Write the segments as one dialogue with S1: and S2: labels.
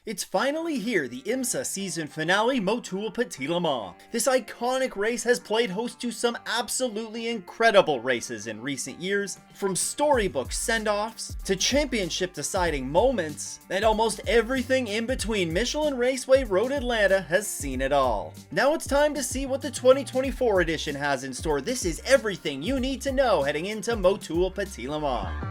S1: It's finally here, the Imsa season finale, Motul Petit Le Mans. This iconic race has played host to some absolutely incredible races in recent years, from storybook send-offs to championship deciding moments, and almost everything in between. Michelin Raceway Road Atlanta has seen it all. Now it's time to see what the 2024 edition has in store. This is everything you need to know heading into Motul Petit Le Mans.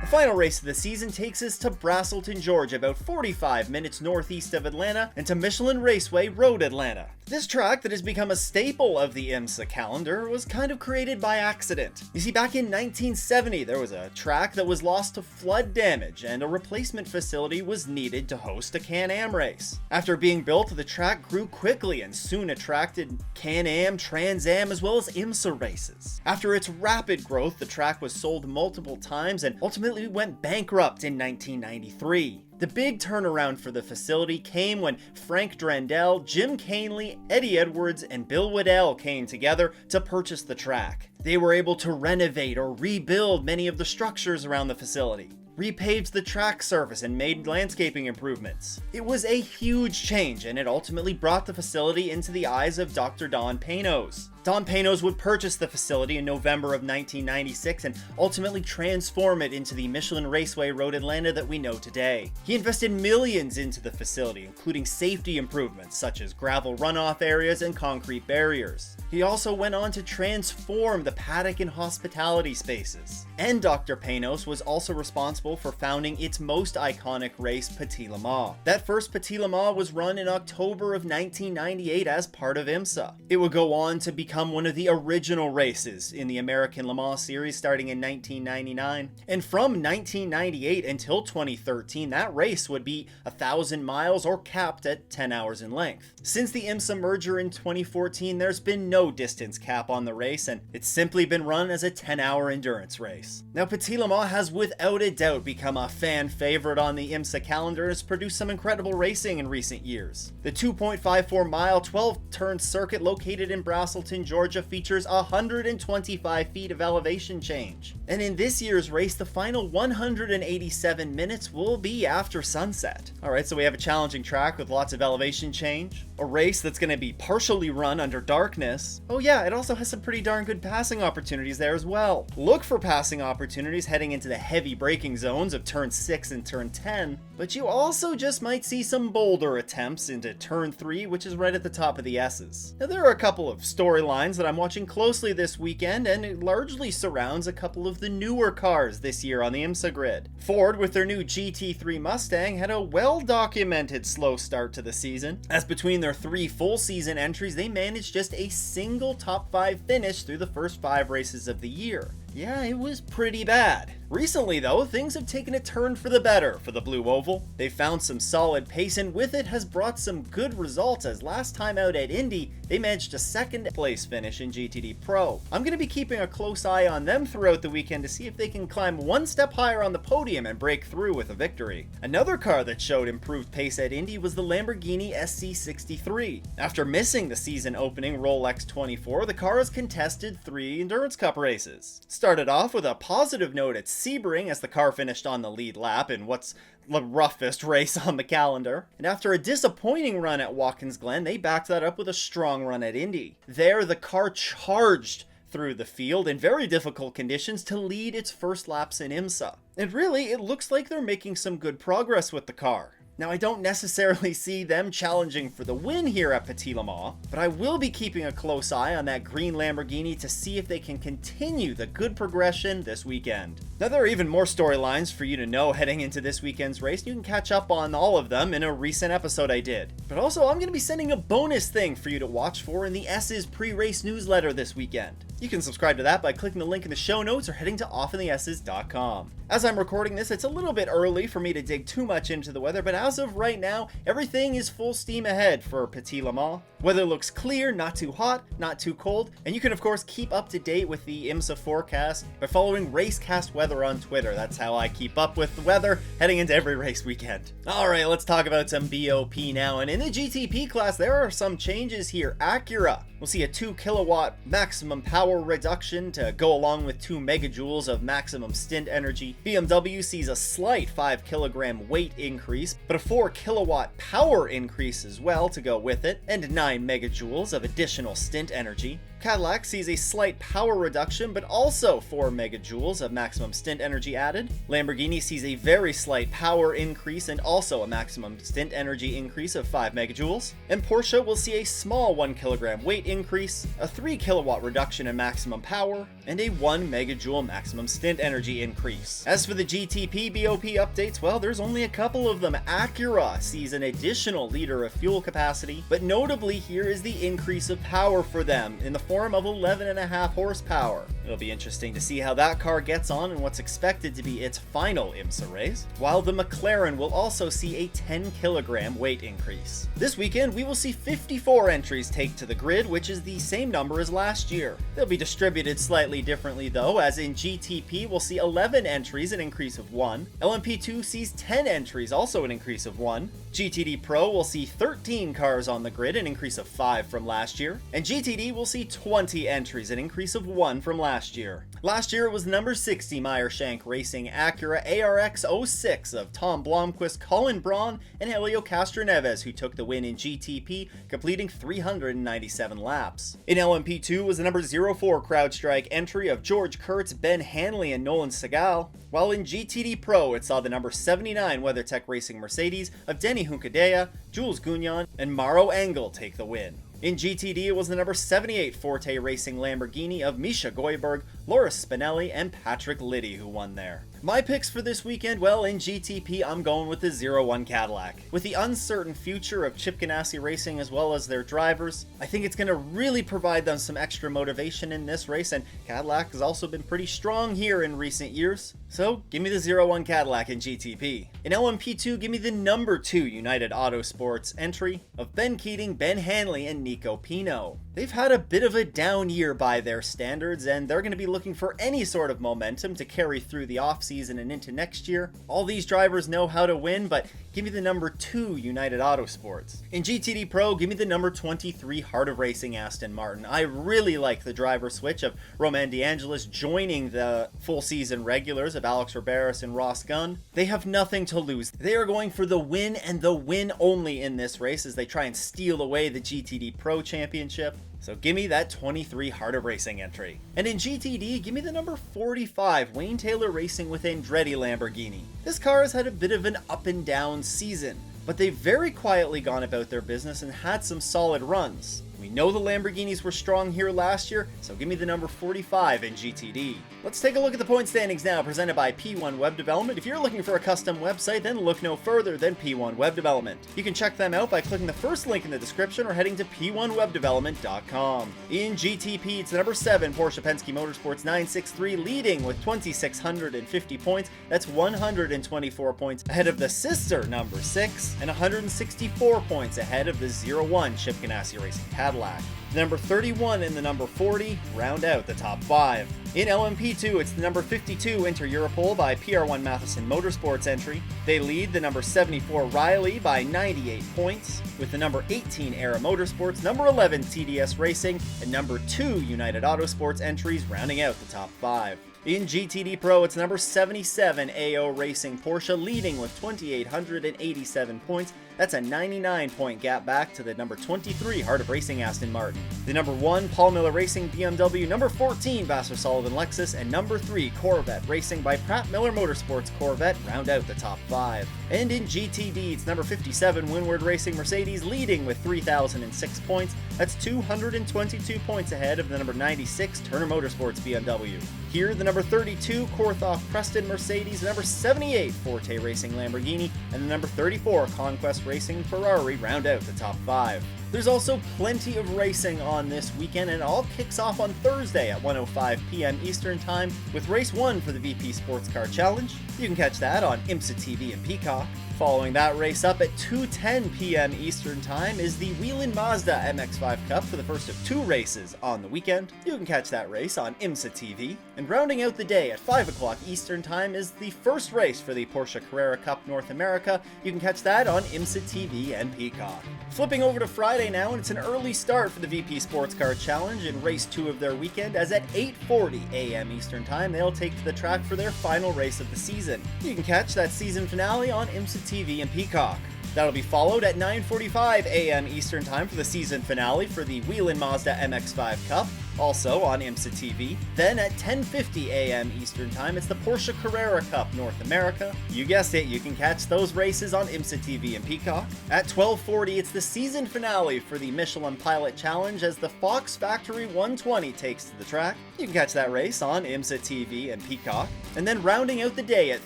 S1: The final race of the season takes us to Braselton, Georgia, about 45 minutes northeast of Atlanta, and to Michelin Raceway Road Atlanta. This track that has become a staple of the Imsa calendar was kind of created by accident. You see, back in 1970, there was a track that was lost to flood damage, and a replacement facility was needed to host a Can-Am race. After being built, the track grew quickly and soon attracted Can-Am, Trans Am, as well as Imsa races. After its rapid growth, the track was sold multiple times and ultimately went bankrupt in 1993. The big turnaround for the facility came when Frank Drendel, Jim Canley, Eddie Edwards, and Bill Waddell came together to purchase the track. They were able to renovate or rebuild many of the structures around the facility, repaved the track surface, and made landscaping improvements. It was a huge change, and it ultimately brought the facility into the eyes of Dr. Don Panos. Don Panos would purchase the facility in November of 1996 and ultimately transform it into the Michelin Raceway Road Atlanta that we know today. He invested millions into the facility, including safety improvements such as gravel runoff areas and concrete barriers. He also went on to transform the paddock and hospitality spaces. And Dr. Panos was also responsible for founding its most iconic race, Petit Le Mans. That first Petit Le Mans was run in October of 1998 as part of Imsa. It would go on to become one of the original races in the American Le Mans series starting in 1999. And from 1998 until 2013, that race would be 1,000 miles or capped at 10 hours in length. Since the Imsa merger in 2014, there's been no distance cap on the race, and it's simply been run as a 10-hour endurance race. Now, Petit Le Mans has without a doubt become a fan favorite on the Imsa calendar and has produced some incredible racing in recent years. The 2.54-mile, 12-turn circuit located in Braselton, Georgia features 125 feet of elevation change. And in this year's race, the final 187 minutes will be after sunset. Alright, so we have a challenging track with lots of elevation change, a race that's going to be partially run under darkness. Oh yeah, it also has some pretty darn good passing opportunities there as well. Look for passing opportunities heading into the heavy braking zones of turn 6 and turn 10, but you also just might see some bolder attempts into turn 3, which is right at the top of the S's. Now, there are a couple of storylines that I'm watching closely this weekend, and it largely surrounds a couple of the newer cars this year on the Imsa grid. Ford, with their new GT3 Mustang, had a well-documented slow start to the season, as between their 3 full season entries, they managed just a single top 5 finish through the first 5 races of the year. Yeah, it was pretty bad. Recently though, things have taken a turn for the better for the Blue Oval. They found some solid pace, and with it has brought some good results, as last time out at Indy, they managed a 2nd place finish in GTD Pro. I'm going to be keeping a close eye on them throughout the weekend to see if they can climb one step higher on the podium and break through with a victory. Another car that showed improved pace at Indy was the Lamborghini SC63. After missing the season opening Rolex 24, the car has contested 3 Endurance Cup races. Started off with a positive note at Sebring as the car finished on the lead lap in what's the roughest race on the calendar. And after a disappointing run at Watkins Glen, they backed that up with a strong run at Indy. There, the car charged through the field in very difficult conditions to lead its first laps in Imsa. And really, it looks like they're making some good progress with the car. Now, I don't necessarily see them challenging for the win here at Petit Le Mans, but I will be keeping a close eye on that green Lamborghini to see if they can continue the good progression this weekend. Now, there are even more storylines for you to know heading into this weekend's race. You can catch up on all of them in a recent episode I did. But also, I'm going to be sending a bonus thing for you to watch for in the S's pre-race newsletter this weekend. You can subscribe to that by clicking the link in the show notes or heading to offinthes's.com. As I'm recording this, it's a little bit early for me to dig too much into the weather, but as of right now, everything is full steam ahead for Petit Le Mans. Weather looks clear, not too hot, not too cold, and you can of course keep up to date with the Imsa forecast by following Racecast Weather on Twitter. That's how I keep up with the weather heading into every race weekend. Alright, let's talk about some BOP now, and in the GTP class there are some changes here. Acura will see a 2 kilowatt maximum power power reduction to go along with 2 megajoules of maximum stint energy. BMW sees a slight 5 kilogram weight increase, but a 4 kilowatt power increase as well to go with it, and 9 megajoules of additional stint energy. Cadillac sees a slight power reduction, but also 4 megajoules of maximum stint energy added. Lamborghini sees a very slight power increase and also a maximum stint energy increase of 5 megajoules. And Porsche will see a small 1 kilogram weight increase, a 3 kilowatt reduction in maximum power, and a 1 megajoule maximum stint energy increase. As for the GTP BOP updates, well, there's only a couple of them. Acura sees an additional liter of fuel capacity, but notably here is the increase of power for them in the form of 11.5 horsepower. It'll be interesting to see how that car gets on in what's expected to be its final IMSA race, while the McLaren will also see a 10 kilogram weight increase. This weekend, we will see 54 entries take to the grid, which is the same number as last year. They'll be distributed slightly differently though, as in GTP we'll see 11 entries, an increase of 1. LMP2 sees 10 entries, also an increase of 1. GTD Pro will see 13 cars on the grid, an increase of 5 from last year. And GTD will see 20 entries, an increase of 1 from last year. Last year it was number 60 Meyershank Racing Acura ARX 06 of Tom Blomqvist, Colin Braun, and Helio Castroneves who took the win in GTP, completing 397 laps. In LMP2 was the number 04 CrowdStrike entry of George Kurtz, Ben Hanley, and Nolan Segal, while in GTD Pro it saw the number 79 WeatherTech Racing Mercedes of Denny Hunkadea, Jules Gounon, and Mauro Engel take the win. In GTD, it was the number 78 Forte Racing Lamborghini of Misha Goiberg, Loris Spinelli, and Patrick Liddy who won there. My picks for this weekend, well, in GTP, I'm going with the 01 Cadillac. With the uncertain future of Chip Ganassi Racing as well as their drivers, I think it's going to really provide them some extra motivation in this race, and Cadillac has also been pretty strong here in recent years. So, give me the 01 Cadillac in GTP. In LMP2, give me the number 2 United Autosports entry of Ben Keating, Ben Hanley, and Nico Pino. They've had a bit of a down year by their standards, and they're going to be looking for any sort of momentum to carry through the offseason and into next year. All these drivers know how to win, but give me the number 2 United Autosports. In GTD Pro, give me the number 23 Heart of Racing Aston Martin. I really like the driver switch of Romain DeAngelis joining the full season regulars of Alex Riberas and Ross Gunn. They have nothing to lose. They are going for the win and the win only in this race as they try and steal away the GTD Pro Championship. So give me that 23 Heart of Racing entry. And in GTD, give me the number 45 Wayne Taylor Racing with Andretti Lamborghini. This car has had a bit of an up and down season, but they've very quietly gone about their business and had some solid runs. We know the Lamborghinis were strong here last year, so give me the number 45 in GTD. Let's take a look at the point standings now, presented by P1 Web Development. If you're looking for a custom website, then look no further than P1 Web Development. You can check them out by clicking the first link in the description or heading to p1webdevelopment.com. In GTP, it's the number 7 Porsche Penske Motorsports 963 leading with 2,650 points. That's 124 points ahead of the sister number 6 and 164 points ahead of the 01 Chip Ganassi Racing Cadillac. The number 31 and the number 40 round out the top 5. In LMP2, it's the number 52 Inter Europol by PR1 Matheson Motorsports entry. They lead the number 74 Riley by 98 points, with the number 18 Era Motorsports, number 11 TDS Racing, and number 2 United Autosports entries rounding out the top 5. In GTD Pro, it's number 77 AO Racing Porsche leading with 2,887 points. That's a 99-point gap back to the number 23 Heart of Racing Aston Martin. The number 1 Paul Miller Racing BMW, number 14 Vassar Sullivan Lexus, and number 3 Corvette Racing by Pratt Miller Motorsports Corvette round out the top 5. And in GTD, it's number 57 Windward Racing Mercedes leading with 3,006 points. That's 222 points ahead of the number 96 Turner Motorsports BMW. Here, the number 32 Korthoff Preston Mercedes, the number 78 Forte Racing Lamborghini, and the number 34 Conquest Racing Ferrari round out the top 5. There's also plenty of racing on this weekend, and it all kicks off on Thursday at 1:05 p.m. Eastern Time with Race 1 for the VP Sports Car Challenge. You can catch that on Imsa TV and Peacock. Following that race up at 2:10 p.m. Eastern Time is the Whelen Mazda MX-5 Cup for the first of 2 races on the weekend. You can catch that race on Imsa TV. And rounding out the day at 5 o'clock Eastern Time is the first race for the Porsche Carrera Cup North America. You can catch that on Imsa TV and Peacock. Flipping over to Friday now, and it's an early start for the VP Sports Car Challenge in race 2 of their weekend, as at 8:40 a.m. Eastern Time they'll take to the track for their final race of the season. You can catch that season finale on Imsa TV and Peacock. That'll be followed at 9:45 a.m. Eastern Time for the season finale for the Whelen Mazda MX-5 Cup, also on Imsa TV. Then at 10:50 a.m. Eastern Time, it's the Porsche Carrera Cup North America. You guessed it, you can catch those races on Imsa TV and Peacock. At 12:40, it's the season finale for the Michelin Pilot Challenge as the Fox Factory 120 takes to the track. You can catch that race on Imsa TV and Peacock. And then rounding out the day at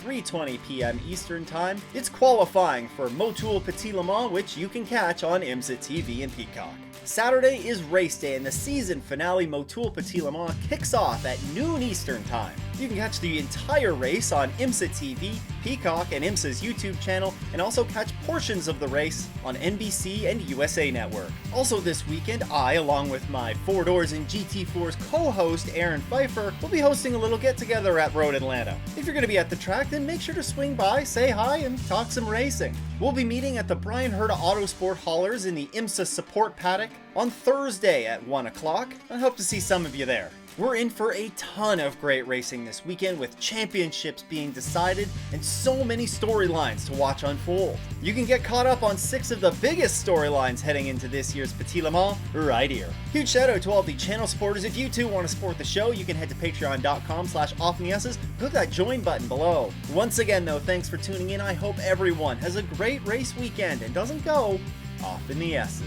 S1: 3:20 p.m. Eastern Time, it's qualifying for Motul Petit Le Mans, which you can catch on Imsa TV and Peacock. Saturday is race day, and the season finale Motul Petit Le Mans kicks off at noon Eastern Time. You can catch the entire race on Imsa TV, Peacock, and Imsa's YouTube channel, and also catch portions of the race on NBC and USA Network. Also this weekend, I, along with my Four Doors and GT4's co-host Aaron Pfeiffer, will be hosting a little get-together at Road Atlanta. If you're going to be at the track, then make sure to swing by, say hi, and talk some racing. We'll be meeting at the Brian Herta Autosport Haulers in the Imsa Support Paddock on Thursday at 1 o'clock. I hope to see some of you there. We're in for a ton of great racing this weekend, with championships being decided and so many storylines to watch unfold. You can get caught up on 6 of the biggest storylines heading into this year's Petit Le Mans right here. Huge shout out to all the channel supporters. If you too want to support the show, you can head to patreon.com/offtheS's. Click that join button below. Once again though, thanks for tuning in. I hope everyone has a great race weekend and doesn't go off in the S's.